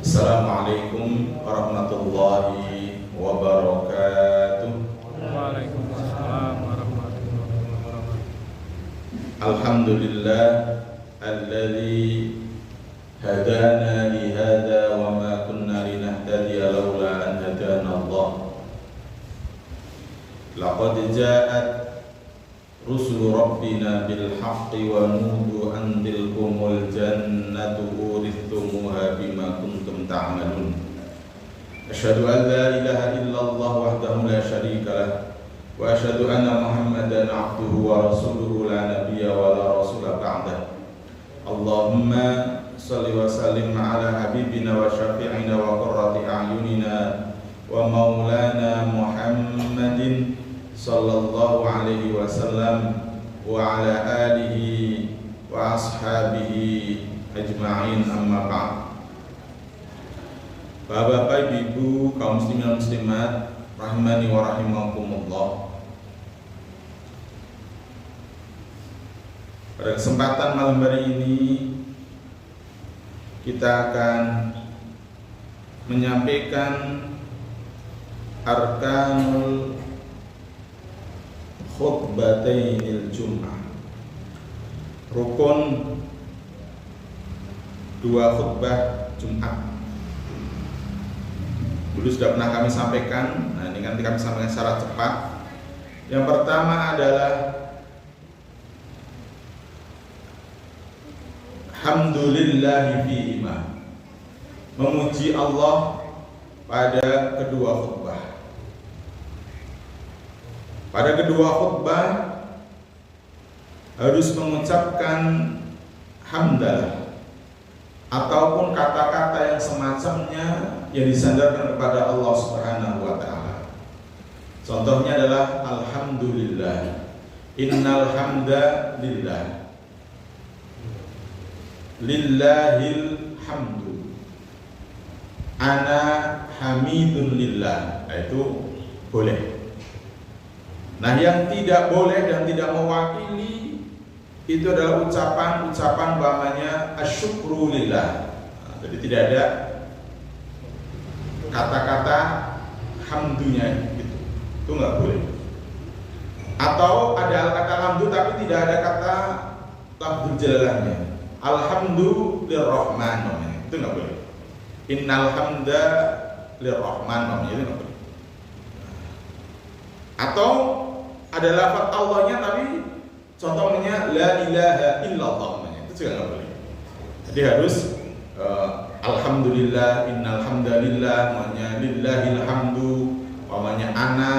Assalamualaikum warahmatullahi wabarakatuh. Waalaikumsalam warahmatullahi wabarakatuh. Alhamdulillah alladzi hadana li hadza wa ma kunna linahtadiya laula an hadana Allah. Laqad ja'at rusul rabbina bil haqqi wa nudu an tilkumul jannatu urithumuha bima kuntum ta'malun. Asyhadu an la ilaha illallah wahdahu la syarika lah wa asyhadu anna Muhammadan abduhu wa rasuluhu la nabiyya wa la rasula ba'dah. Allahumma shalli wa sallim ala habibina wa syafi'ina wa qurrati a'yunina wa maulana Muhammadin sallallahu alaihi wasallam wa ala alihi wa ashabihi ajma'in, amma ba'd. Bapak-bapak, ibu, kaum muslimin dan muslimat rahimani wa rahimakumullah. Pada kesempatan malam hari ini kita akan menyampaikan arkanul khutbatainil jum'ah, rukun dua khutbah Jumat. Dulu sudah pernah kami sampaikan, nah ini nanti kami sampaikan secara cepat. Yang pertama adalah hamdulillahi fihima, memuji Allah pada kedua khutbah. Pada kedua khutbah harus mengucapkan hamdalah ataupun kata-kata yang semacamnya yang disandarkan kepada Allah Subhanahu wa taala. Contohnya adalah alhamdulillah, innal hamda lillah, lillahil hamdu, ana hamidun lillah. Itu boleh. Nah, yang tidak boleh dan tidak mewakili itu adalah ucapan umpamanya asyukru lillah. Nah, jadi tidak ada kata-kata hamdunya gitu. Itu nggak boleh. Atau ada kata hamdu tapi tidak ada kata lafzul jalalahnya. Alhamdulillahirrahman namanya. Itu nggak boleh. Innal hamda lirrahman namanya, itu nggak boleh. Atau ada lafaz Allahnya tapi contohnya la ilaha illallah namanya, itu juga nggak boleh. Jadi harus alhamdulillah, innal hamdalillah, namanya lillahil hamdu, namanya ana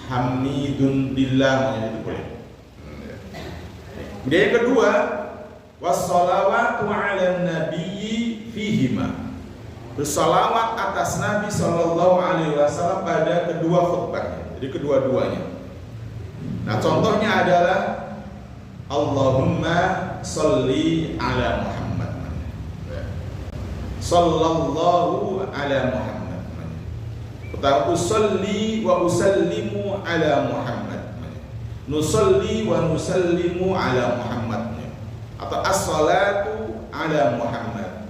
hamidun lillah, namanya itu boleh. Kemudian yang kedua, wassalawatu ala nabiyyi fihima, bersalawat atas Nabi sallallahu alaihi wasallam pada kedua khutbahnya, jadi kedua-duanya. Nah, contohnya adalah Allahumma sholli ala Muhammad, sallallahu ala Muhammad. Pertama, usolli wa usallimu ala Muhammad, nusolli wa nusallimu ala Muhammad, atau as-salatu ala Muhammad,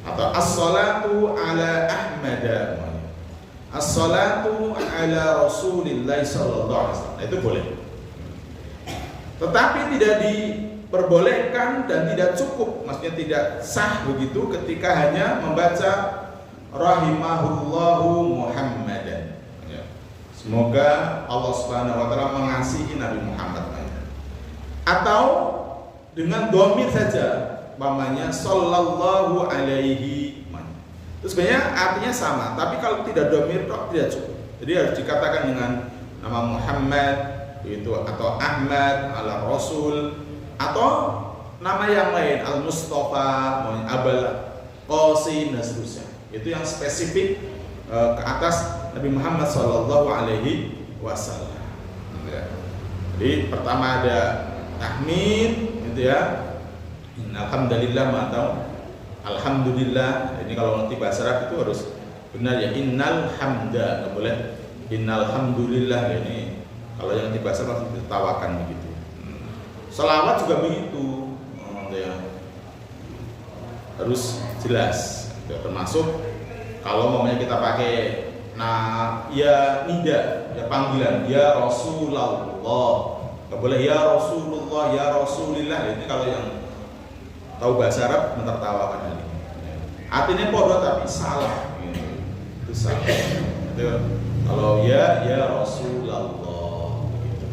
atau as-salatu ala Ahmad, as-salatu ala Rasulillah sallallahu alaihi wasallam. Itu boleh. Tetapi tidak diperbolehkan dan tidak cukup, maksudnya tidak sah begitu ketika hanya membaca rahimahullahu Muhammadan. Semoga Allah Subhanahu wa taala mengasihi Nabi Muhammad. Atau dengan dhamir saja, umpamanya sallallahu alaihi. Itu sebenarnya artinya sama, tapi kalau tidak dhamir tidak cukup. Jadi harus dikatakan dengan nama Muhammad itu, atau Ahmad ala Rasul, atau nama yang lain, Al Mustafa, Abul Qasim dan seterusnya. Itu yang spesifik ke atas Nabi Muhammad sallallahu alaihi wasallam. Jadi pertama ada tahmid gitu ya. Alhamdulillah atau alhamdulillah. Ini kalau nanti bahasa Arab itu harus benar ya, innal hamda, nggak boleh innal hamdulillah. Ini kalau yang nanti bahasa Arab ditawakan begitu. Selawat juga begitu ya. harus jelas. Termasuk kalau mamanya kita pakai ya nida, ya panggilan, ya Rasulullah, nggak boleh ya Rasulullah, ya Rasulillah. Ini kalau yang tahu bahasa Arab menertawakan ini. Artinya podo tapi salah, itu salah. Itu, kalau ya Rasulullah, gitu.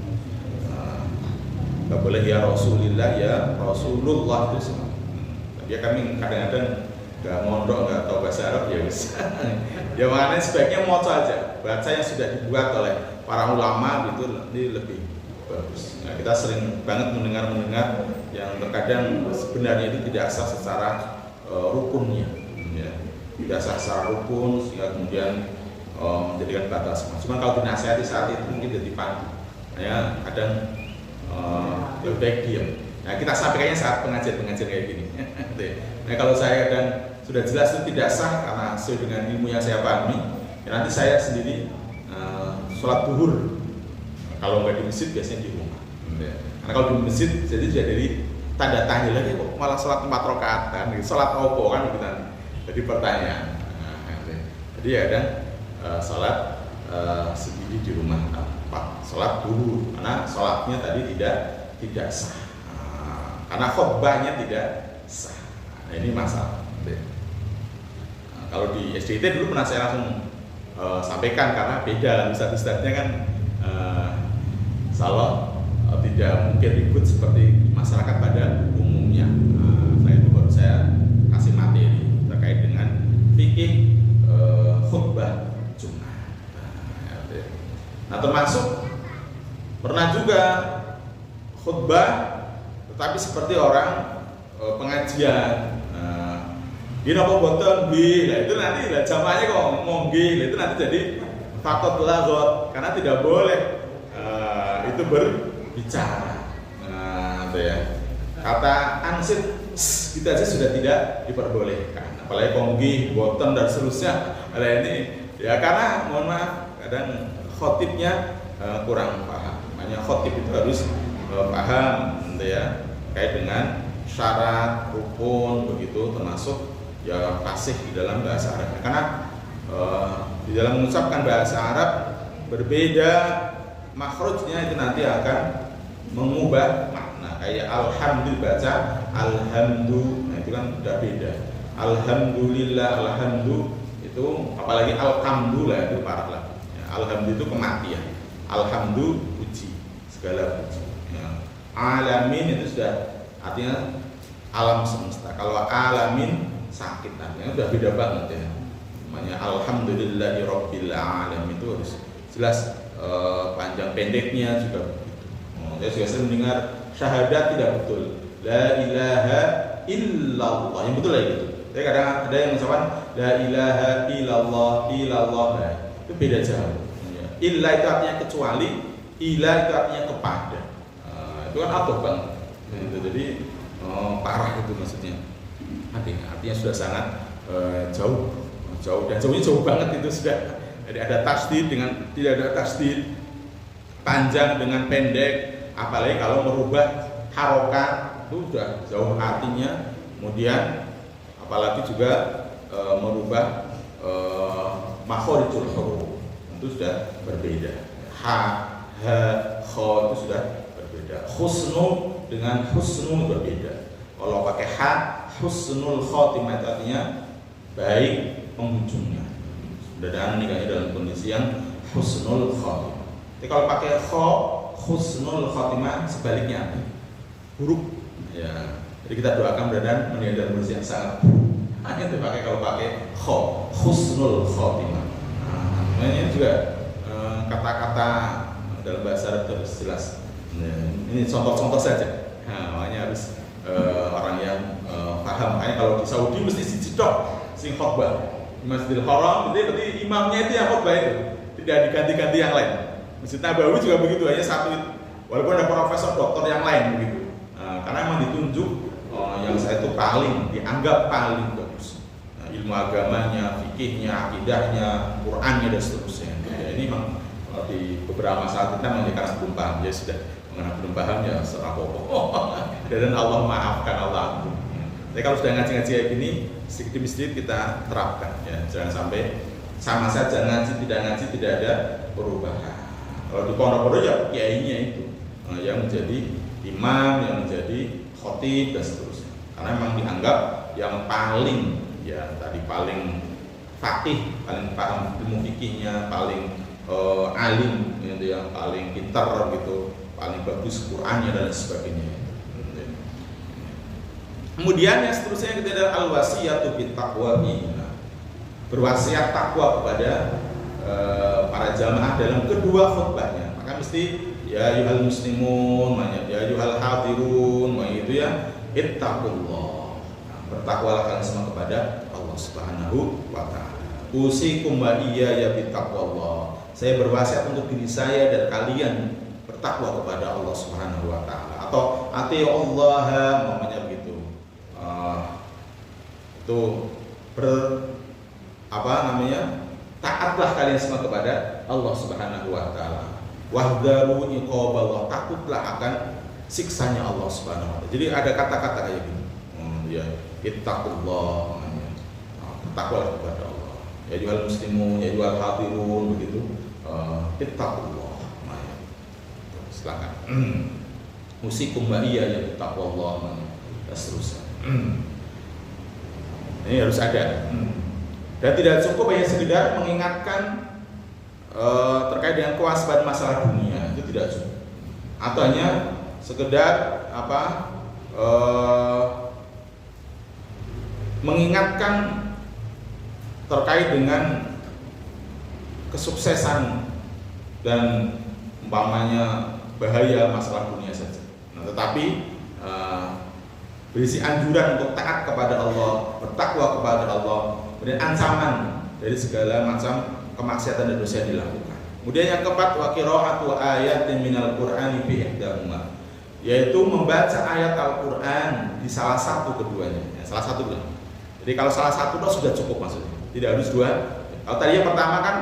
Nggak boleh ya Rasulillah, ya Rasulullah itu salah. Tapi ya kami kadang-kadang nggak mondok, nggak tahu bahasa Arab ya bisa. Ya makanya sebaiknya moco aja, baca yang sudah dibuat oleh para ulama gitu, ini lebih bagus. Nah, kita sering banget mendengar yang terkadang sebenarnya itu tidak sah secara rukunnya, ya. Tidak sah secara rukun sehingga kemudian menjadikan batas. Cuma kalau dinasihati saat itu mungkin jadi pandu. Ya kadang lebih baik diam. Nah kita sampaikannya saat pengajian kayak gini. Nah kalau saya kadang sudah jelas itu tidak sah karena sesuai dengan ilmu yang saya pahami, ya nanti saya sendiri sholat duhur. Kalau nggak di masjid biasanya di rumah. Karena kalau di masjid jadi sudah dari tanda tanya lagi kok malah sholat 4 rakaat kan, sholat opo kan gitu. Jadi pertanyaan. Jadi ya kadang sholat sendiri di rumah, sholat duhur karena sholatnya tadi tidak sah. Karena khutbahnya tidak sah. Nah ini masalah. Kalau di SDIT dulu pernah saya langsung sampaikan karena beda ustadz-ustadznya kan salah tidak mungkin ribut seperti masyarakat pada umumnya. Nah itu baru saya kasih materi terkait dengan fikih khutbah Jumat. Nah termasuk pernah juga khutbah tetapi seperti orang pengajian. Di nopo boten bi, nah itu nanti jamaahnya kok ngomong bi, itu nanti jadi fakot lagot karena tidak boleh itu berbicara. Nah, itu ya. Kata ansit kita aja sudah tidak diperbolehkan. Apalagi konggi, boten dan seterusnya. Nah ini ya karena mohon maaf kadang khotibnya kurang paham. Makanya khotib itu harus paham, gitu ya, kait dengan syarat, rukun begitu termasuk ya fasih di dalam bahasa Arab. Karena di dalam mengucapkan bahasa Arab berbeda makhrajnya itu nanti akan mengubah makna. Kayak alhamdulillah baca alhamdu, nah itu kan udah beda. Alhamdulillah, alhamdu itu apalagi alhamdulillah itu parah lah. Ya, alhamdu itu kematian. Alhamdu puji, segala puji. Ya. Alamin itu sudah artinya alam semesta. Kalau alamin sakit artinya udah beda banget ya. Namanya alhamdulillahi rabbil alamin itu harus jelas panjang pendeknya juga begitu. Saya juga sering mendengar syahadat tidak betul. La ilaha illallah. Yang betul lah gitu. Tapi kadang ada yang mengucapkan la ilaha illallah. Nah, itu beda jauh. Ya. Illa itu artinya kecuali, ila itu artinya kepada. Itu kan adoh banget. Gitu. Jadi parah itu maksudnya. Artinya sudah sangat jauh dan jauhnya jauh banget itu sudah. Jadi ada tasdid dengan tidak ada tasdid, panjang dengan pendek, apalagi kalau merubah harokat itu sudah jauh artinya. Kemudian apalagi juga merubah makhorijul huruf itu sudah berbeda. Ha, kho itu sudah berbeda. Husnu dengan husnu berbeda. Kalau pakai ha, husnul khotimah artinya baik penghujungnya. Mudah-mudahan nikahnya dalam kondisi yang husnul khotimah. Tapi kalau pakai kho, husnul khotimah sebaliknya buruk. Ya. Jadi kita doakan mudah-mudahan menikah dalam kondisi yang sangat buruk. Hanya dipakai kalau pakai kho, husnul khotimah. Nah, ini juga kata-kata dalam bahasa Arab harus jelas. Ini contoh-contoh saja. Nah, makanya harus orang yang paham. Makanya kalau di Saudi mesti dijedok sing khotbah di Masjidil Haram, berarti imamnya itu yang khotbah itu, tidak diganti-ganti yang lain. Masjid Nabawi juga begitu, hanya satu itu. Walaupun ada profesor doktor yang lain begitu. Karena memang ditunjuk yang saya itu paling dianggap paling bagus. Ilmu agamanya, fikihnya, akidahnya, Qur'annya dan seterusnya. Ya, ini memang di beberapa masalah kita memang karena belum paham, ya sudah mengenai belum paham ya serah pokok. Dan Allah maafkan, Allah ampun. Tapi kalau sudah ngaji-ngaji kayak gini, sedikit demi sedikit kita terapkan ya. Jangan sampai sama saja ngaji tidak ada perubahan. Kalau di pondok-pondok ya kiainya itu yang menjadi imam, yang menjadi khotib dan seterusnya. Karena memang dianggap yang paling ya tadi paling faqih, paling paham ilmu fikihnya, paling alim gitu, yang paling pintar gitu, paling bagus Qur'annya dan sebagainya. Kemudian yang seterusnya kita ada al-wasiyatu bittaqwa, berwasiat takwa kepada para jamaah dalam kedua khutbahnya. Maka mesti ya ayyuhal muslimun, ya ayyuhal hadirun, itu ya ittaqullah. Bertakwalah kalian semua kepada Allah Subhanahu wa taala. Usikum wa iyaya bittaqwallah. Saya berwasiat untuk diri saya dan kalian bertakwa kepada Allah Subhanahu wa taala. Atau atiiullah, namanya begitu. Itu taatlah kalian semua kepada Allah Subhanahu wa taala. Wahdharu iqaballah, takutlah akan siksanya Allah Subhanahu wa taala. Jadi ada kata-kata kayak gini. Ya, ittaqullah, bertakwalah kepada Allah. Ya ayyuhal muslimun, ya ayyuhal hadirun, begitu. Ittaqullah. Silakan. Usikum wa iyaya bittaqwallah, dan seterusnya. Ini harus ada. Dan tidak cukup hanya sekedar mengingatkan terkait dengan kewaspadaan masalah dunia, itu tidak cukup. Atau hanya sekedar mengingatkan terkait dengan kesuksesan dan umpamanya bahaya masalah dunia saja. Nah, tetapi berisi anjuran untuk taat kepada Allah, bertakwa kepada Allah, kemudian ancaman dari segala macam kemaksiatan dan dosa yang dilakukan. Kemudian yang keempat, wa qira'atu ayatin minal Qur'ani fi ihdahuma, yaitu membaca ayat Al-Qur'an di salah satu keduanya. Ya, salah satu lah. Jadi kalau salah satu sudah cukup maksudnya. Tidak harus dua. Kalau tadi yang pertama kan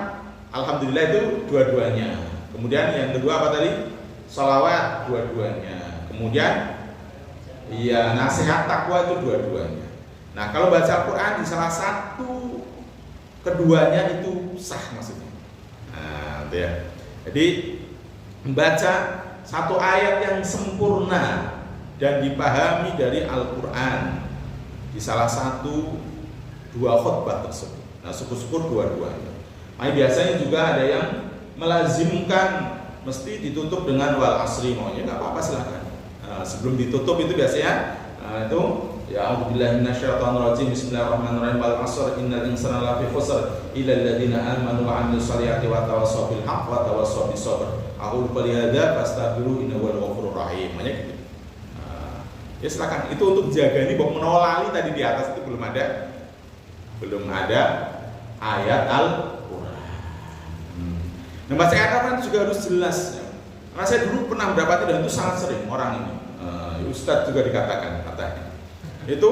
alhamdulillah itu dua-duanya. Kemudian yang kedua apa tadi? Sholawat dua-duanya. Kemudian iya, nasihat takwa itu dua-duanya. Nah, kalau baca Al-Quran di salah satu keduanya itu sah maksudnya. Nah, itu ya. Jadi membaca satu ayat yang sempurna dan dipahami dari Al-Quran di salah satu dua khutbah tersebut. Nah, syukur-syukur dua-duanya. Nah, biasanya juga ada yang melazimkan mesti ditutup dengan wal asri, maunya nggak apa-apa silakan. Sebelum ditutup itu biasanya itu ya a'udzubillahi minasyaitonirrajim, bismillahirrahmanirrahim, wal 'asr innal insana lafi khusr illa alladziina aamanu wa 'amilus shalihati wa tawassaw bil haqq wa tawassaw bis sabr aqulu qali hadza fastaghfiru innahu huwal ghafurur rahim. Makanya gitu. Ya silakan, itu untuk jaga ini bahwa menolali tadi di atas itu belum ada ayat Al-Qur'an. Nah, baca ayat Al-Qur'an juga harus jelas ya. Karena saya dulu pernah mendapati dan itu sangat sering orang ini. Ustadz juga dikatakan katanya. Itu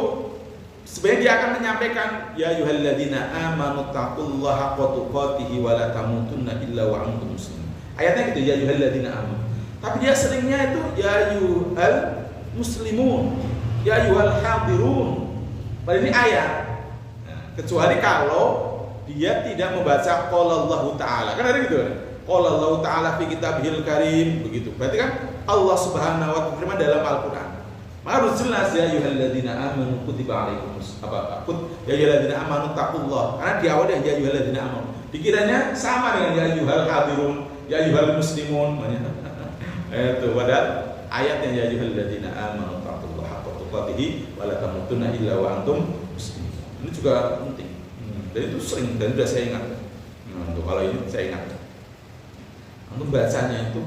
sebenarnya dia akan menyampaikan ya ayyuhalladzina amanu taqullaha haqqa tuqatih wa la tamutunna illa wa antum muslimun. Ayatnya gitu ya ayyuhalladzina amanu. Tapi dia seringnya itu ya ayyuhal muslimun, ya ayyuhal hadirun. Padahal ini ayat. Nah, kecuali kalau dia tidak membaca qala Allah taala. Kan ada gitu kan? Qala Allah taala fi kitabihil karim, begitu. Berarti kan Allah Subhanahu wa taala firman dalam Al-Qur'an. Maka harus jelas ya ayyuhalladzina amanu kutiba alaikumus ya ayyuhalladzina amanu taqullah. Karena di awal ya ayyuhalladzina amanu. Dikiranya sama dengan ya ayyuhal hadirun, ya ayyuhal muslimun. Itu padahal ayatnya ya ayyuhalladzina amanu taqullaha haqqa tuqatih wa la tamutunna illa wa antum muslimun. Ini juga penting. Dan itu sering dan sudah saya ingat. Untuk kalau ini saya ingat. Untuk bacanya itu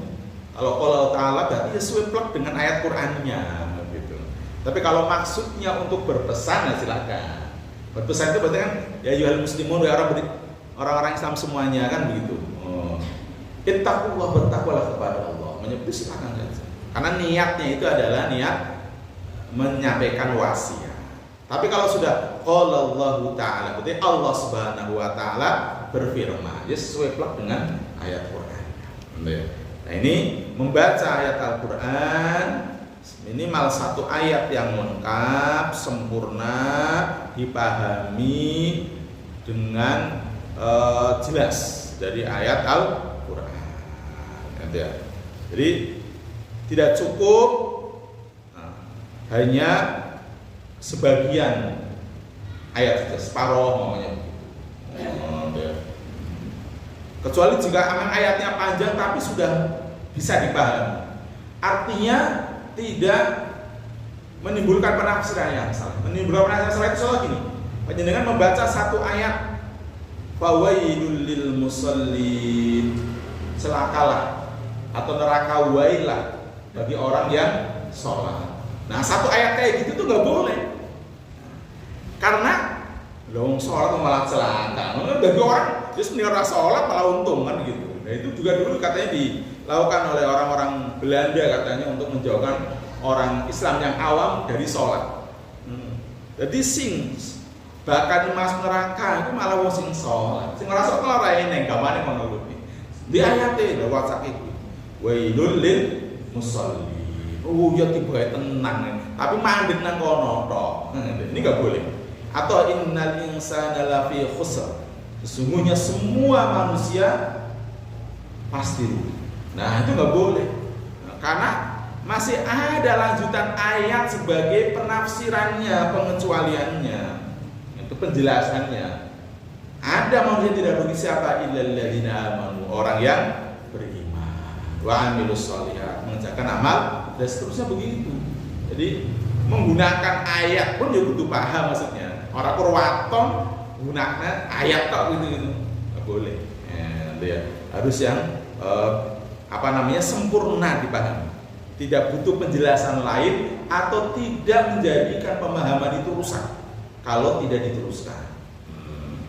kalau Allah Ta'ala berarti ya sesuai dengan ayat Qur'annya gitu. Tapi kalau maksudnya untuk berpesan ya silakan. Berpesan itu berarti kan ya ayyuhal muslimun, ya orang-orang Islam semuanya kan begitu. Ittaqullah, bertakwalah kepada Allah. Menyebut silakan saja. Karena niatnya itu adalah niat menyampaikan wasiat. Tapi kalau sudah qala Allah Ta'ala, berarti Allah Subhanahu wa taala berfirman, ya sesuai plek dengan ayat Qur'an. Nah, ini membaca ayat Al-Qur'an Minimal satu ayat yang lengkap, sempurna, dipahami dengan jelas dari ayat Al-Quran. Jadi tidak cukup hanya sebagian ayat, separuh namanya. Kecuali jika memang ayatnya panjang tapi sudah bisa dipahami. Artinya tidak menimbulkan penafsiran yang salah. Menimbulkan penafsiran salah itu soal gini. Panjenengan membaca satu ayat, fawailul lil musallin, celakalah atau neraka wailah bagi orang yang sholat. Nah, satu ayat kayak gitu tuh nggak boleh. Karena dong sholat malah celaka. Bagi orang terus menira sholat malah untung kan gitu. Nah, itu juga dulu katanya dilakukan oleh orang-orang Belanda katanya untuk menjauhkan orang Islam yang awam dari sholat. Jadi bahkan masuk neraka itu malah wong sing sholat. Sing ngerasa malah ra eneng gamane ngono kuwi. Di ayate lho WhatsApp itu. Wailul lil musallin. Oh ya tiba tenang. Tapi mandek nang kono tok. Ini enggak boleh. Atau innal insana lafi khusr. Sesungguhnya semua manusia pasti rugi. Nah, itu enggak boleh. Karena masih ada lanjutan ayat sebagai penafsirannya, pengecualiannya, itu penjelasannya. Ada manusia tidak rugi siapa? Illal ladzina amanu, orang yang beriman, wa amilus sholihat, mengerjakan amal dan seterusnya begitu. Jadi menggunakan ayat pun juga butuh paham maksudnya. Orang Purwaton gunakan ayat tok gitu, nggak boleh. Ya, harus yang sempurna dipahami. Tidak butuh penjelasan lain atau tidak menjadikan pemahaman itu rusak kalau tidak diteruskan.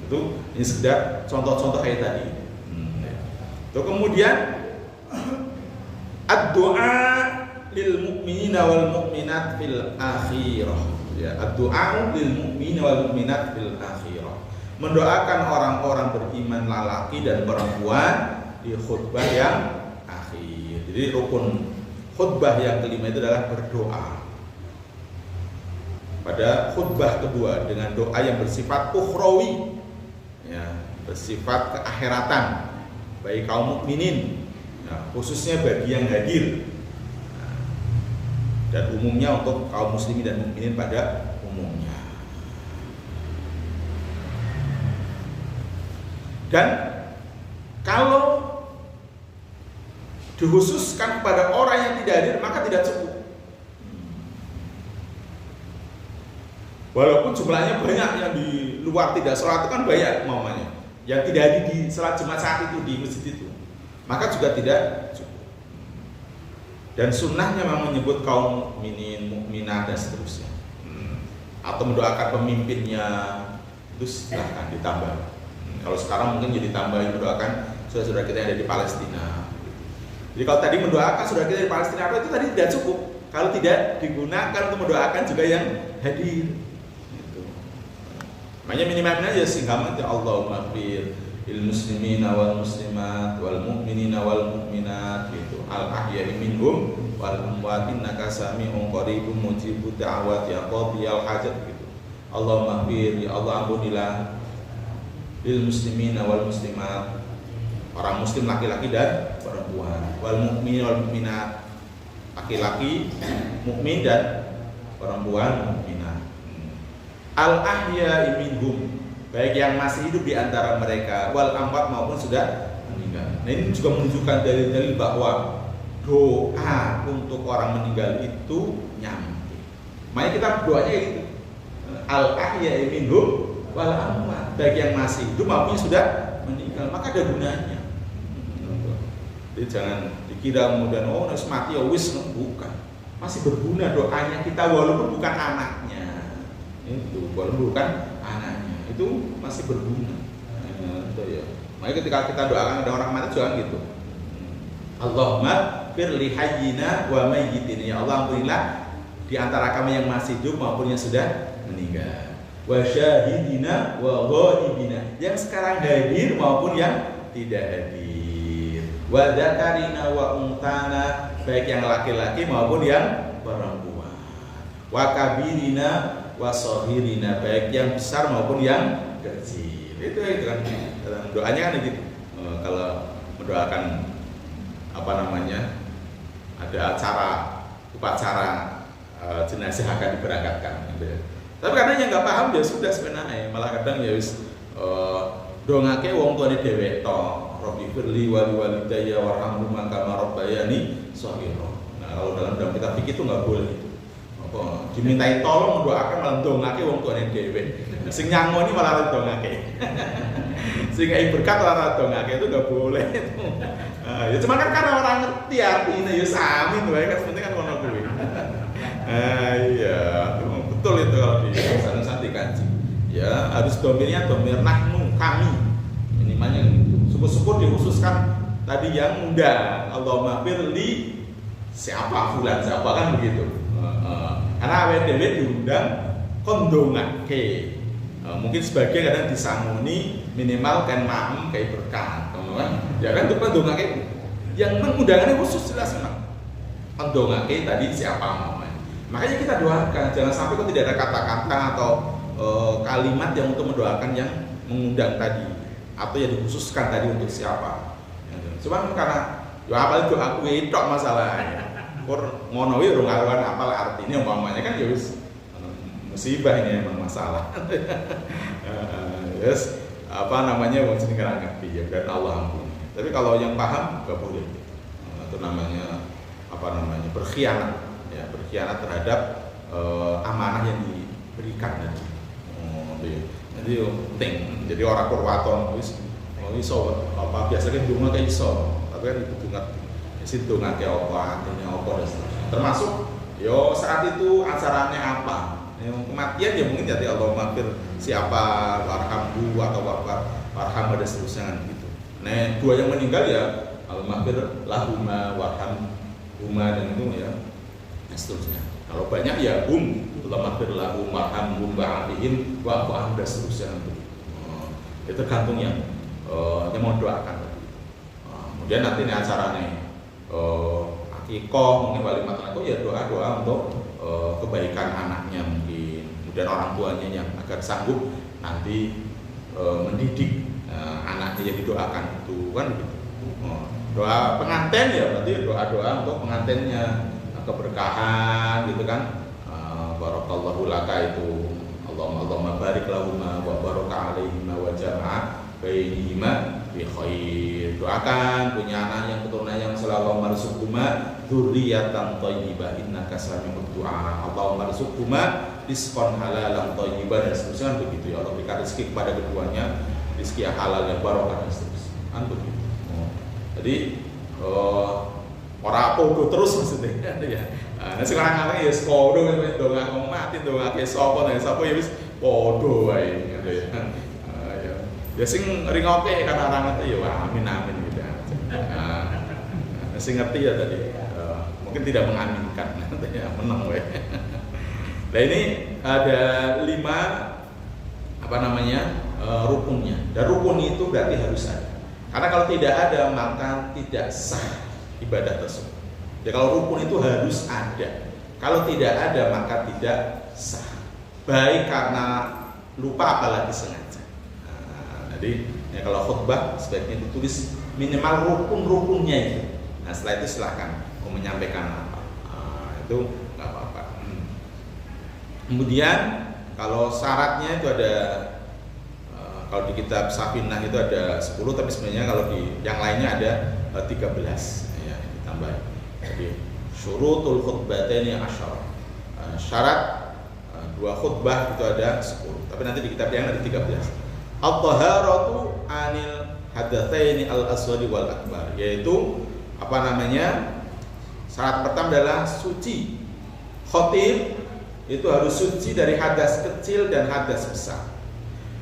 Itu ini sekedar contoh-contoh kayak tadi. Itu kemudian ad-du'a lil mu'minina wal mu'minat fil akhirah. Ya, ad-du'a lil mu'minina wal mu'minat fil akhirah. Mendoakan orang-orang beriman lelaki dan perempuan di khutbah yang akhir. Jadi rukun khutbah yang kelima itu adalah berdoa. Pada khutbah kedua dengan doa yang bersifat ukhrawi, ya, bersifat keakhiratan bagi kaum mukminin, ya, khususnya bagi yang hadir, dan umumnya untuk kaum muslimin dan mukminin pada umumnya. Dan kalau dikhususkan kepada orang yang tidak hadir maka tidak cukup. Walaupun jumlahnya banyak yang di luar tidak sholat itu kan banyak mamanya, yang tidak hadir di sholat Jumat saat itu di masjid itu, maka juga tidak cukup. Dan sunnahnya memang menyebut kaum mukminin, mukminah dan seterusnya, atau mendoakan pemimpinnya, itu silahkan ditambah. Kalau sekarang mungkin jadi tambahin mendoakan saudara-saudara kita yang ada di Palestina. Jadi kalau tadi mendoakan saudara kita di Palestina itu tadi tidak cukup. Kalau tidak digunakan untuk mendoakan juga yang hadir. Gitu. Makanya minimalnya ya singgaman ya Allahumma fir il muslimina wal muslimat wal mu'minina wal mu'minat gitu. Al ahya'i minhum wal amwat innaka sami'un qaribun mujibud da'wat ya qadiyal hajat gitu. Allahumma fir ya Allah ampunilah lil muslimina wal muslimat, orang muslim laki-laki dan perempuan, wal mukmin wal mukminat, laki-laki mukmin dan perempuan mukminat. Al ahya'i minhum, baik yang masih hidup di antara mereka, wal amwat maupun sudah meninggal. Nah, ini juga menunjukkan dalil-dalil bahwa doa untuk orang meninggal itu nyampe. Makanya kita berdoanya gitu. Al ahya'i minhum wal amwat, baik yang masih hidup maupun sudah meninggal, maka ada gunanya. Jadi jangan dikira kemudian oh harus mati ya wis, bukan. Masih berguna doanya kita walaupun bukan anaknya. Itu walaupun bukan anaknya, itu masih berguna. Itu ya. Makanya ketika kita doakan ada orang mati jangan gitu. Allahumma fir li hayyina wa mayyitina, ya Allah ampunilah di antara kami yang masih hidup maupun yang sudah meninggal. Wa syahidina wa ghaibina, yang sekarang hadir maupun yang tidak hadir. Wa dzakarina wa untana, baik yang laki-laki maupun yang perempuan. wa kabirina wa sohirina, baik yang besar maupun yang kecil. Itu kan dalam doanya kan gitu. Kalau mendoakan apa namanya, ada upacara jenazah akan diberangkatkan gitu. Tapi kadang yang nggak paham ya sudah sebenarnya, malah kadang ya wis dongake wong tuane dhewe to, Rabbi firli wali walidayya warhamhuma kama rabbayani shaghira. Nah, kalau dalam kitab fikih itu nggak boleh itu. Apa dimintai tolong mendoakan malah dongake wong tuane dhewe. Sing nyangoni malah dongake. Sing ngai berkat malah dongake itu nggak boleh itu. Ya cuma kan karena orang ngerti artinya ya samin wae kan, penting kan ngono kuwi. Iya, betul itu kalau di sana dikaji. Ya, harus domirnya domir nahnu, kami. Minimalnya gitu. Syukur-syukur dikhususkan tadi yang muda. Allahumma firli siapa fulan siapa kan begitu. Karena awake dhewe diundang kondongake. Mungkin sebagian kadang disangoni minimal kan maem kayak berkah, kan? Ya kan untuk kondongake yang undangannya khusus jelas memang. Kondongake tadi siapa namanya. Makanya kita doakan jangan sampai kok tidak ada kata-kata atau kalimat yang untuk mendoakan yang mengundang tadi atau yang dikhususkan tadi untuk siapa. Cuman karena ya apalagi doa kuwi tok masalahnya. Kur ngono kuwi urung karuan apal artinya umpamanya kan ya wis musibah ini emang masalah. Yes, apa namanya wong sing ngerti ya kan Allah ampuni. Tapi kalau yang paham enggak boleh. Itu namanya apa namanya? Berkhianat. Ya, berkhianat terhadap amanah yang diberikan tadi. Jadi penting. Jadi orang kurwaton wis iso apa biasanya donga kayak iso, tapi kan itu donga isi donga kayak apa artinya apa dan termasuk yo saat itu acaranya apa. Yang kematian ya mungkin jadi Allahumma fir siapa warhamhu atau warham dan seterusnya gitu. Nah, dua yang meninggal ya Allahumma fir lahuma warhamhuma dan itu ya seterusnya. Kalau banyak ya Allahumma fir lahum warhamhum wa'afihim wa'fu dan seterusnya itu. Itu tergantung yang mau doakan. Kemudian nanti ini acaranya akikoh mungkin walimatul akikoh ya doa untuk kebaikan anaknya mungkin, kemudian orang tuanya yang agar sanggup nanti mendidik anaknya yang didoakan itu kan begitu. Doa pengantin ya berarti doa untuk pengantinnya keberkahan gitu kan. Barakallahu laka itu Allahumma barik lahuma wa baraka alaihima wa jama'a bainihima bi khair. Doakan punya anak yang keturunan yang selalu marzuquma dzurriyyatan thayyibah innaka sami'ud du'a. Allahumma marzuquma rizqan halalan thayyiban dan seterusnya begitu ya Allah berikan rezeki kepada keduanya, rezeki yang halal yang barokah dan seterusnya kan begitu. Jadi ora podo terus maksudnya ya. Nah sekarang anak ya podo kan ndonga mati ndonga ke sapa nek sapa ya wis podo wae gitu ya. Ya sing ringoke kan orang itu ya amin gitu. Sing ngerti ya tadi mungkin tidak mengaminkan ya menang wae. Nah ini ada 5 apa namanya rukunnya. Dan rukun itu berarti harus ada. Karena kalau tidak ada maka tidak sah ibadah tersebut. Ya kalau rukun itu harus ada. Kalau tidak ada maka tidak sah. Baik karena lupa apalagi sengaja. Jadi ya kalau khutbah sebaiknya ditulis minimal rukun-rukunnya itu. Nah setelah itu silahkan mau menyampaikan apa, itu nggak apa-apa. Kemudian kalau syaratnya itu ada kalau di kitab Safinah itu ada 10, tapi sebenarnya kalau di yang lainnya ada 13 ya ditambah. Jadi syurutul khutbataini asyara. Syarat 2 khutbah itu ada 10, tapi nanti di kitab yang ada 13. At-taharatu anil hadatsaini al-aswadi wal akbar, yaitu apa namanya? Syarat pertama adalah suci. Khatib itu harus suci dari hadas kecil dan hadas besar.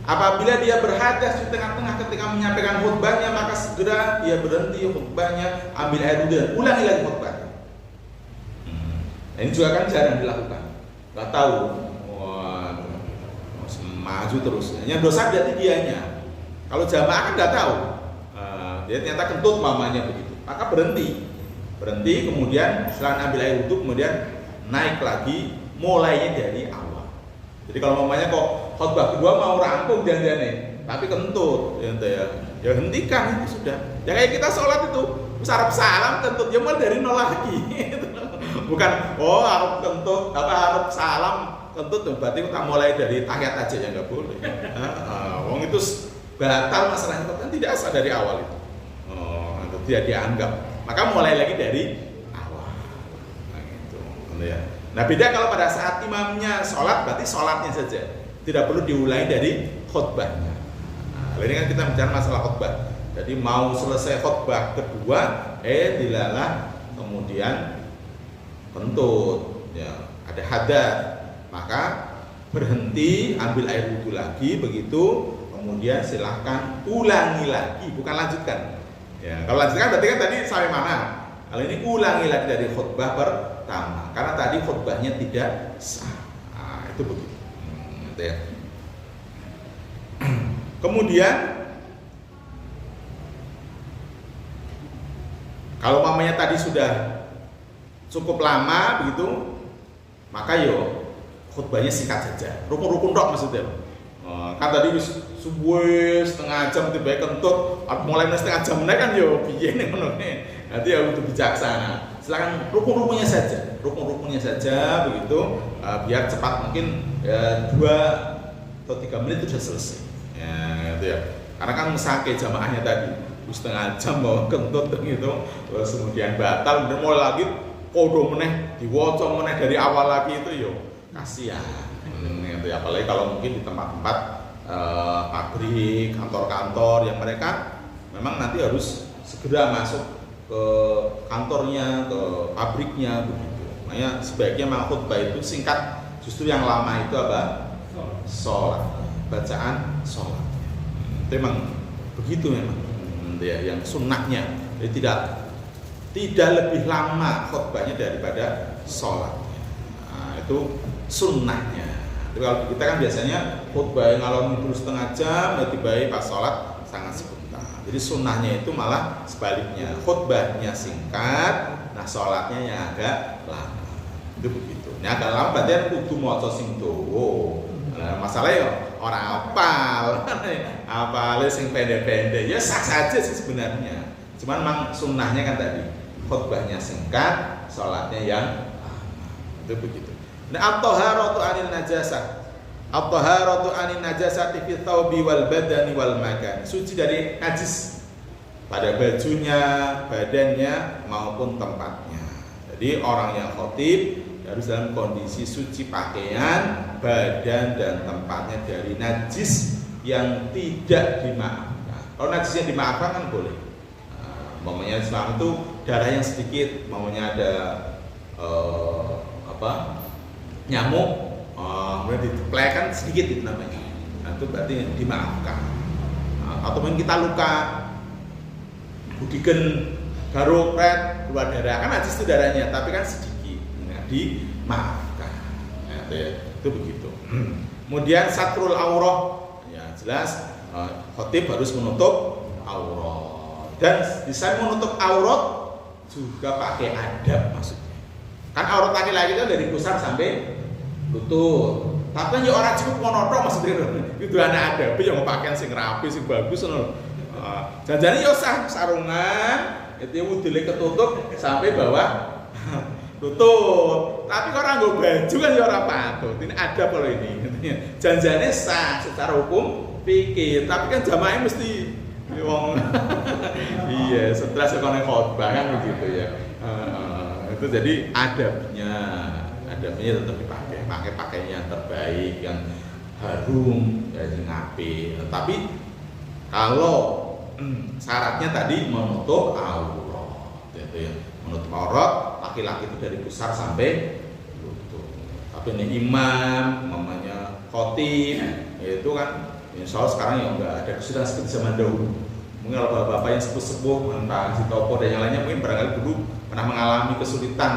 Apabila dia berhadas di tengah-tengah ketika menyampaikan khutbahnya, maka segera dia berhenti khutbahnya, ambil air wudhu dan ulangi lagi khutbahnya. Nah, ini juga kan jarang dilakukan. Gak tahu. Maju terus. Yang dosa berarti dianya. Kalau jamaah kan nggak tahu. Dia ternyata kentut mamanya begitu. Maka berhenti, kemudian setelah ambil air wudhu, kemudian naik lagi mulainya dari awal. Jadi kalau mamanya kok khutbah kedua mau rangkum jangan-jangan tapi kentut ya hentikan itu sudah. Ya kayak kita sholat itu Arab salam kentut ya mulai dari nol lagi. Bukan Arab kentut Arab salam kentut berarti kita mulai dari tahiyat aja ya nggak boleh. Wong itu batal masalahnya kan tidak asal dari awal itu. Itu tidak dianggap. Maka mulai lagi dari awal. Nah gitu. Ya. Nah beda kalau pada saat imamnya sholat berarti sholatnya saja. Tidak perlu diulangi dari khutbahnya. Nah, ini kan kita bicara masalah khutbah. Jadi mau selesai khutbah kedua, dilalah kemudian kentut, ya, ada hadas, maka berhenti, ambil air wudhu lagi, begitu, kemudian silahkan ulangi lagi, bukan lanjutkan. Ya, kalau lanjutkan berarti kan tadi sampai mana? Kalau ini ulangi lagi dari khutbah pertama, karena tadi khutbahnya tidak sah. Nah, itu begitu. Gitu ya. Kemudian kalau mamanya tadi sudah cukup lama begitu, maka khutbahnya singkat saja. Rukun-rukun dok maksudnya. Kan tadi subuh setengah jam tiba kentut, mulai setengah jam kan piye nih ngono. Nanti untuk bijaksana. Silakan rukun-rukunnya saja. Rukun-rukunnya saja begitu, biar cepat mungkin 2 atau 3 menit itu sudah selesai. Ya, gitu ya. Karena kan mesake jamaahnya tadi setengah jam bawa kentut gitu, terus kemudian batal, kemudian mulai lagi kodo meneh, diwaca meneh dari awal lagi itu kasihan. Gitu ya. Apalagi kalau mungkin di tempat-tempat pabrik, kantor-kantor yang mereka memang nanti harus segera masuk ke kantornya, ke pabriknya begitu. Makanya sebaiknya khutbah itu singkat. Justru yang lama itu apa? Sholat, bacaan sholat. Itu memang begitu memang. Ya, yang sunnahnya. Jadi tidak lebih lama khutbahnya daripada sholat. Nah, itu sunnahnya. Jadi kalau kita kan biasanya khutbah ngalor ngidul setengah jam, tiba-tiba pas sholat sangat sebentar. Jadi sunnahnya itu malah sebaliknya, khutbahnya singkat, nah sholatnya yang agak lama. Itu begitu. Ini agak lama berarti kudu maca sing dawa. Nah, masalahnya orang apal sing pendek-pendek ya sah saja sih sebenarnya. Cuman memang sunnahnya kan tadi khutbahnya singkat, sholatnya yang lama. Itu begitu. Nah, at-taharatu 'anil najasah. At-taharatu 'anil najasati fi thawbi wal badani wal makan. Suci dari najis pada bajunya, badannya maupun tempatnya. Jadi orang yang khatib harus dalam kondisi suci pakaian, badan dan tempatnya dari najis yang tidak dimaafkan. Kalau najis yang dimaafkan kan boleh. Umpamanya Islam itu darah yang sedikit, umpamanya ada nyamuk, kemudian diplekan sedikit itu namanya. Nah, itu berarti dimaafkan. Atau mungkin kita luka, budigen, garuk, keluar darah, kan najis itu darahnya, tapi kan sedikit. Dimaafkan. Ya, itu begitu. Kemudian satrul aurah, ya jelas khatib harus menutup aurat. Dan bisa menutup aurat juga pakai adab maksudnya. Kan aurat laki-laki itu dari pusar sampai lutut. Tapi ya orang cukup monoton maksudnya. Itu anak adab yang mau pakaian sing rapi, sing bagus ngono. Jangan-jangan ya sarungan, itu wudile ketutup sampai bawah tutup, tapi orang nggak baju kan ya orang patut. Ini ada kalau ini, janjiannya sah secara hukum pikir, tapi kan jamaahnya mesti wong iya setelah sekolah khotbah kan begitu ya. Itu jadi adabnya tetap dipakai, pakai pakaian yang terbaik, yang harum, yang ngapi. Tapi kalau syaratnya tadi menutup aurat, gitu ya. Menutup aurat laki-laki itu dari pusar sampai lutut. Tapi ini imam, namanya khotib, itu kan insya Allah sekarang ya enggak ada kesulitan seperti zaman dahulu. Mungkin kalau bapak-bapak yang sepuh-sepuh, entah si topo dan yang lainnya mungkin barangkali dulu pernah mengalami kesulitan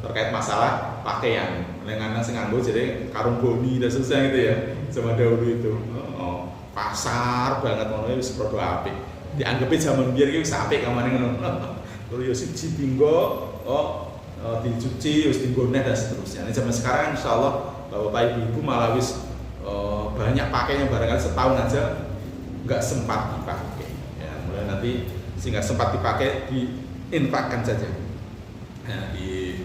terkait masalah pakaian. Dengan sing nganggo jadi karung boni dan selesai gitu ya. Zaman dahulu itu. Pasar banget ngono wis produk apik. Dianggapnya zaman biar iki wis apik kamane ngono. Terus yo siji binggo, dicuci, wis digoneh dan seterusnya. Ini zaman sekarang insya Allah Bapak Ibu malah wis banyak pakainya, barangkali setahun aja nggak sempat dipakai. Ya, mulai nanti sehingga sempat dipakai diinfakkan saja di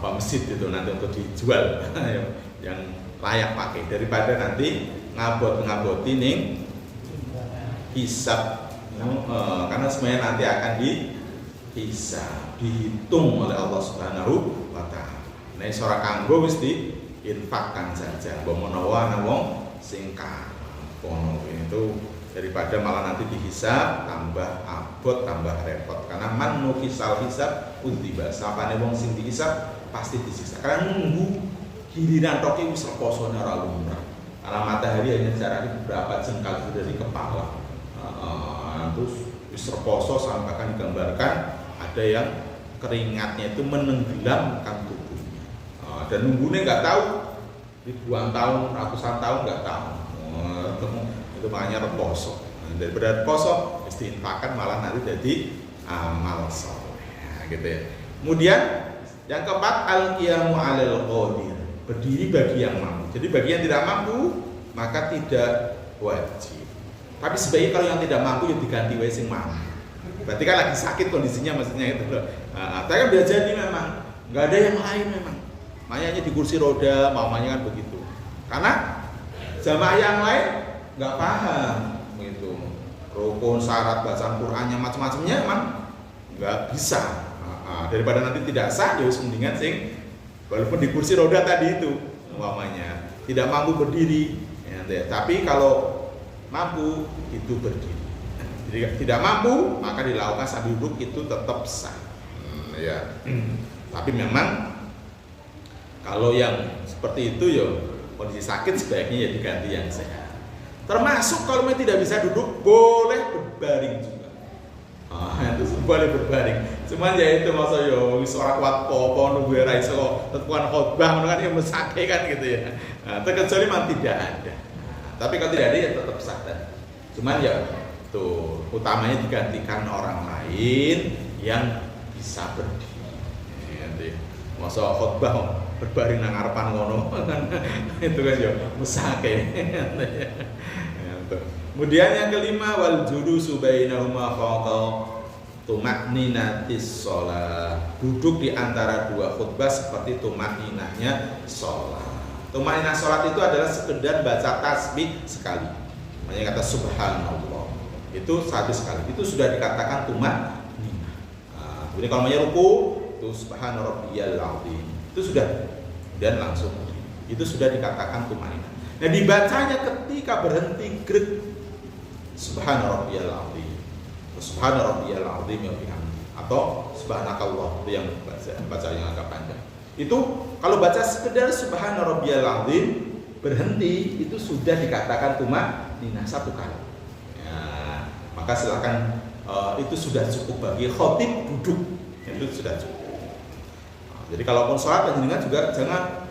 masjid itu nanti untuk dijual yang layak pakai, daripada nanti ngabot-ngaboti ning hisab, karena semuanya nanti akan dihisab, dihitung oleh Allah Subhanahu wa taala. Nek ora kanggo wis diinfakkan saja, mbok menawa ana wong sing kono itu, daripada malah nanti dihisab tambah abot tambah repot. Karena man nukisal hisab udziba, sapane wong sing dihisab pasti disiksa. Karena nunggu giliran tok iki wis reposone ora lumrah. Karena matahari hanya jaraknya beberapa jengkal dari kepala. Terus wis reposo sampai akan digambarkan ada yang keringatnya itu menenggelamkan tubuhnya. Dan nunggunya nggak tahu ribuan tahun, ratusan tahun nggak tahu. Itu makanya reposo. Daripada reposo, diinfakkan malah nanti jadi amal soleh, gitu ya. Kemudian yang keempat, al-qiyamu 'alal qadir, berdiri bagi yang mampu. Jadi bagi yang tidak mampu maka tidak wajib. Tapi sebaiknya kalau yang tidak mampu ya diganti wae sing mampu. Berarti kan lagi sakit kondisinya, maksudnya itu loh. Tapi kan biasa jadi memang nggak ada yang lain memang. Makanya di kursi roda, mamanya kan begitu. Karena jamaah yang lain nggak paham gitu. Rukun, syarat, bacaan Qur'annya macam-macamnya emang nggak bisa. Daripada nanti tidak sah, ya mendingan sing walaupun di kursi roda tadi itu umpamanya tidak mampu berdiri, ya, tapi kalau mampu itu berdiri. Jadi tidak mampu maka dilakukan sambil duduk itu tetap sah. Ya. Tapi memang kalau yang seperti itu ya kondisi sakit sebaiknya ya diganti yang sehat. Termasuk kalau memang tidak bisa duduk boleh berbaring juga. Itu boleh berbaring. Cuman ya itu masa yo wis ora kuat apa nunggu ra iso tetuan khotbah ngono kan ya mesake kan gitu ya. Terkecuali memang tidak ada. Tapi kalau tidak ada ya tetap sah. Cuman ya tuh utamanya digantikan orang lain yang bisa berdiri. Masa khotbah berbaring nang ngarepan ngono kan itu kan ya mesake. Kemudian yang kelima, wal julusu bainahuma faqal tumakninatis shalah, duduk di antara dua khutbah seperti tumakninahnya shalah. Tumakninah salat itu adalah sekedar baca tasbih sekali. Makanya kata subhanallah itu satu sekali, itu sudah dikatakan tumakninah. Jadi kalau namanya ruku itu subhana rabbiyal azim, itu sudah, dan langsung itu sudah dikatakan tumakninah. Nah dibacanya ketika berhenti grek subhana rabbiyal azim, subhana rabbiyal azim ya bihamdi, atau subhanakallah, itu yang baca yang agak panjang. Itu kalau baca sekedar subhana rabbiyal azim berhenti itu sudah dikatakan tumakninah satu kali. Ya, maka silakan itu sudah cukup bagi khotib duduk, itu sudah cukup. Jadi kalaupun sholat panjenengan juga jangan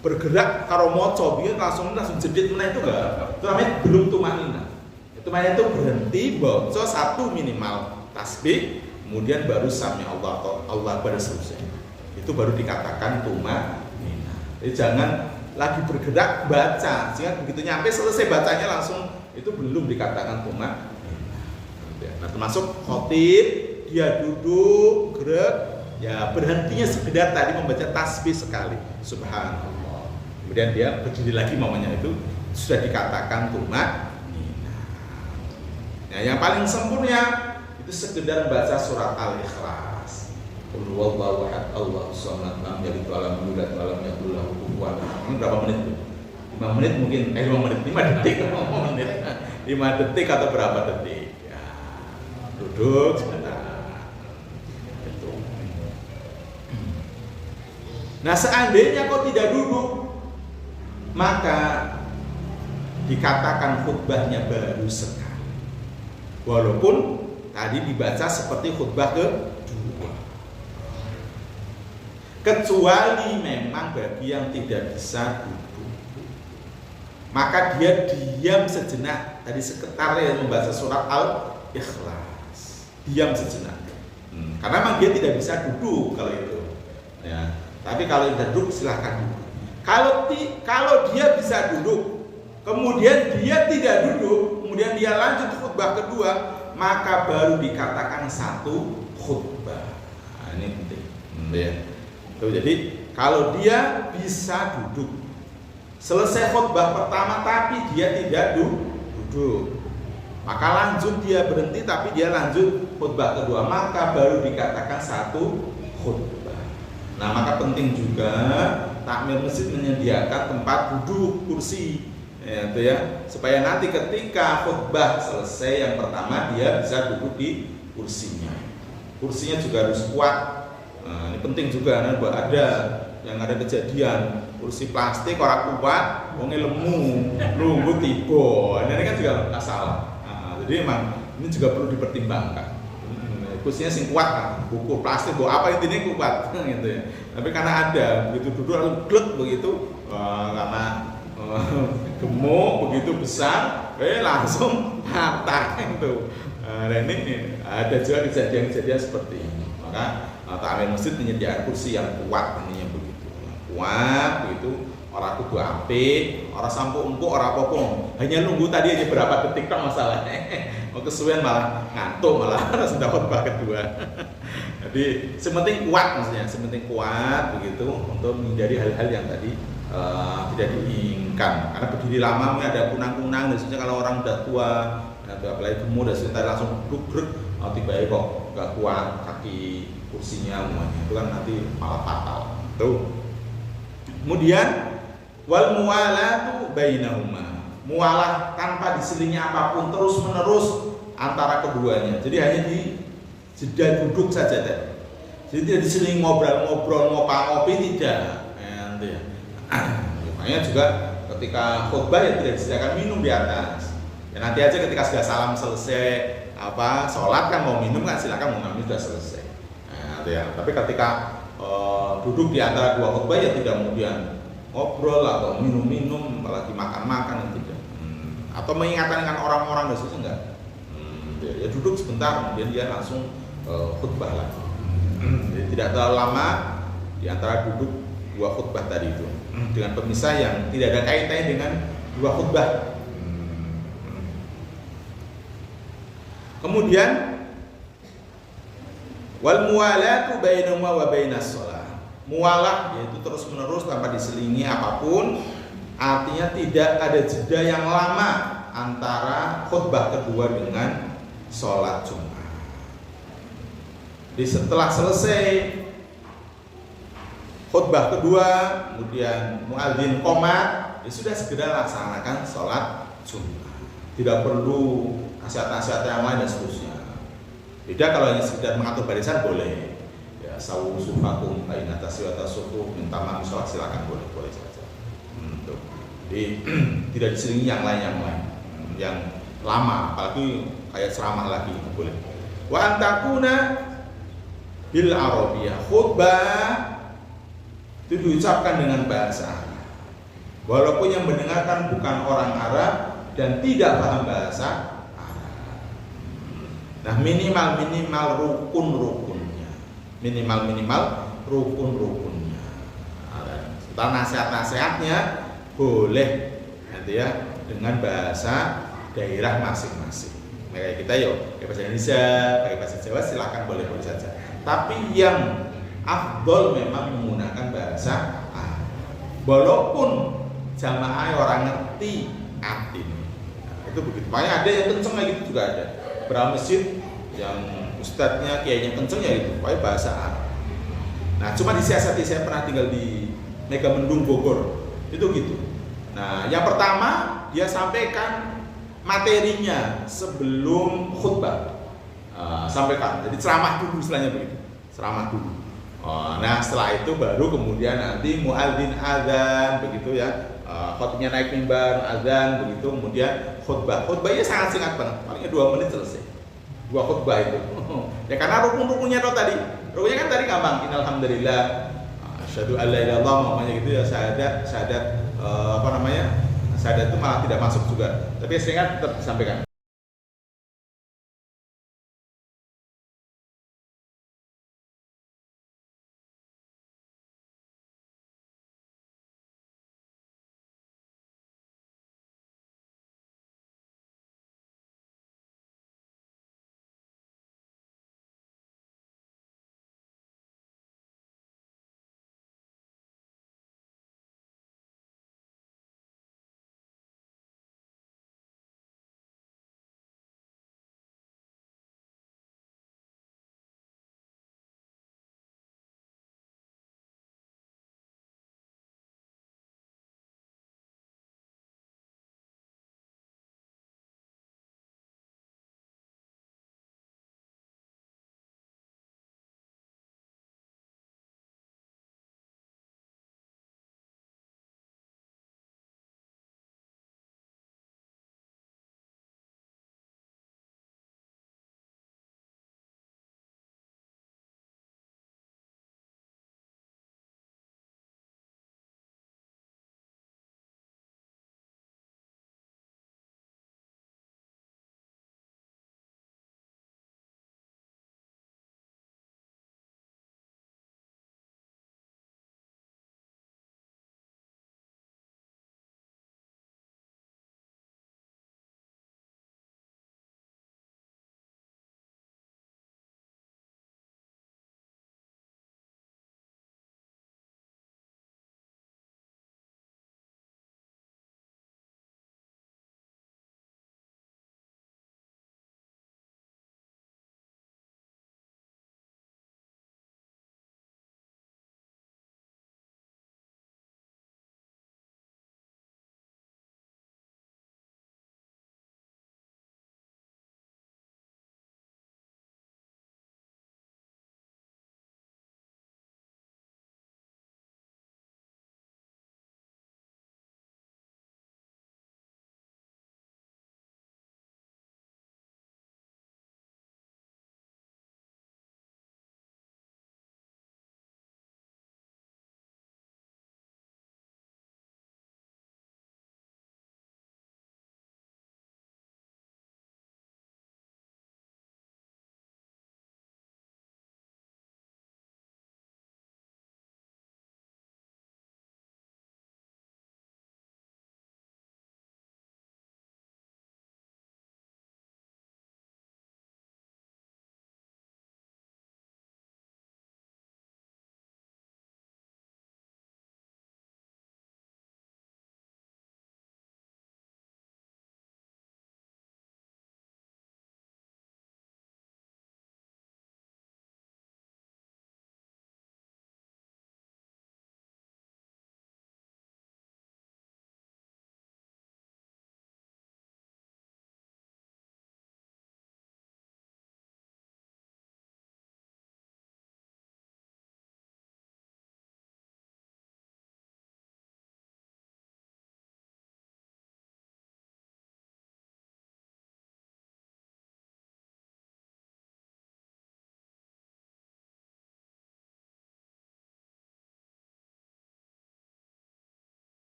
bergerak karo moco, biar langsung jedit meneh itu enggak. Itu namanya belum tumakninah. Itu namanya itu berhenti baca satu minimal tasbih, kemudian baru sami Allah atau Allah pada selesai. Itu baru dikatakan tumakninah. Jadi jangan lagi bergerak baca, sehingga begitu nyampe selesai bacanya langsung, itu belum dikatakan tumakninah. Nah termasuk khotib dia duduk gerak, ya berhentinya sekedar tadi membaca tasbih sekali, subhanallah. Kemudian dia berdiri lagi, mamanya itu sudah dikatakan tumakninah. Nah, yang paling sempurna itu sekedar baca surat Al-Ikhlas. Qul huwallahu ahad, Allahus samad, lam yalid wa lam yulad wa lam yakul lahu kufuwan ahad. Ini berapa menit tuh? 5 menit mungkin, 5 menit, 5 detik, 5 menit. 5 detik atau berapa detik? Ya, duduk sebentar. Itu. Nah, seandainya kau tidak duduk, maka dikatakan khutbahnya baru sekali, walaupun tadi dibaca seperti khutbah kedua, kecuali memang bagi yang tidak bisa duduk, maka dia diam sejenak. Tadi sekitar yang membaca surat Al-Ikhlas, diam sejenak, karena memang dia tidak bisa duduk kalau itu. Ya. Tapi kalau tidak duduk silahkan duduk. Kalau dia bisa duduk, kemudian dia tidak duduk, kemudian dia lanjut khutbah kedua, maka baru dikatakan satu khutbah. Nah, ini penting. Ya. Tuh, jadi kalau dia bisa duduk, selesai khutbah pertama tapi dia tidak duduk, maka lanjut dia berhenti tapi dia lanjut khutbah kedua, maka baru dikatakan satu khutbah. Nah, maka penting juga takmir masjid menyediakan tempat duduk, kursi, ya, itu ya, supaya nanti ketika khutbah selesai yang pertama dia bisa duduk di kursinya. Kursinya juga harus kuat. Nah, ini penting juga, nah, ada yang ada kejadian kursi plastik orang kuat, wonge lemu, lungguh tiba. Ini kan juga masalah. Nah, jadi memang ini juga perlu dipertimbangkan. Kursinya sing kuat kan, buku plastik, bawa apa intinya kuat gitu ya. Tapi karena ada begitu duduk lalu glek begitu, karena gemuk begitu besar, langsung patah gitu. Dan ini ada juga kejadian-kejadian seperti ini. Maka takmir masjid menyediakan kursi yang kuat, intinya begitu, kuat begitu. Orang kudu apik, orang sampo empuk, orang apa-apa. Hanya nunggu tadi aja berapa detik tok masalahnya. Mau kesuwen malah ngantuk, malah harus dapat khutbah kedua. Jadi sementing kuat, maksudnya sementing kuat begitu untuk menghindari hal-hal yang tadi tidak diinginkan. Karena berdiri lama ada kunang-kunang, biasanya kalau orang udah tua, apalagi gemuk, dan sebentar langsung duduk, tiba-tiba kok nggak kuat kaki kursinya semuanya, itu kan nanti malah fatal. Tuh. Kemudian wal muwalatu bainahuma, mualah tanpa diselingi apapun terus menerus antara keduanya. Jadi hanya di jeda duduk saja tadi. Jadi tidak diselingi ngobrol-ngobrol, ngopi-ngopi, tidak. Makanya juga ketika khutbah ya tidak disediakan minum di atas. Ya nanti aja ketika sudah salam selesai, sholat kan mau minum kan silakan, mau ngambil sudah selesai. Ya. Tapi ketika duduk di antara dua khutbah ya tidak kemudian ngobrol atau minum-minum, apalagi makan-makan, tidak. Atau mengingatkan dengan orang-orang dan sebagainya, enggak. Ya duduk sebentar, kemudian dia langsung khutbah lagi. Jadi tidak terlalu lama di antara duduk dua khutbah tadi itu, dengan pemisah yang tidak ada kaitannya dengan dua khutbah. Kemudian wal muwalatu bainahuma wa bainas shalah. Mualah yaitu terus menerus tanpa diselingi apapun, artinya tidak ada jeda yang lama antara khutbah kedua dengan sholat Jumat. Jadi setelah selesai khutbah kedua, kemudian muadzin qomat, ya sudah segera laksanakan sholat Jumat. Tidak perlu nasihat-nasihat yang lain dan seterusnya. Beda kalau hanya sekedar mengatur barisan boleh. Sawu sufakum baina tasawata sufu minta maaf sholat silakan, boleh saja. Jadi tidak diselingi yang lain yang lama, apalagi kayak ceramah lagi boleh. Wa antakuna bil arabiyah, khutbah itu diucapkan dengan bahasa Arab. Walaupun yang mendengarkan bukan orang Arab dan tidak paham bahasa Arab. Nah, minimal rukun-rukunnya. Minimal rukun-rukunnya. Setelah nasihat-nasihatnya boleh nanti ya dengan bahasa daerah masing-masing. Kayak kita pakai bahasa Indonesia, pakai bahasa Jawa silakan boleh saja. Tapi yang afdol memang menggunakan bahasa Arab. Walaupun jamaah orang ngerti atin. Nah, itu begitu. Makanya ada yang kenceng kayak gitu juga ada. Berapa masjid yang ustadznya kiainya kenceng ya gitu, pakai bahasa Arab. Nah, cuma disiasati, saya pernah tinggal di Megamendung Bogor, itu gitu. Nah, yang pertama dia sampaikan materinya sebelum khutbah, sampaikan. Jadi ceramah dulu, istilahnya begitu, ceramah dulu. Nah, setelah itu baru kemudian nanti muadzin azan begitu ya, khotibnya naik mimbar azan begitu, kemudian khutbah. Khutbahnya sangat singkat banget, palingnya 2 menit selesai. 2 khutbah itu. Ya karena rukun-rukunnya tadi. Rukunnya kan tadi gampang. Alhamdulillah, asyhadu alla ilaha illallah, namanya gitu ya, syahadat syahadat itu malah tidak masuk juga. Tapi sehingga tetap disampaikan.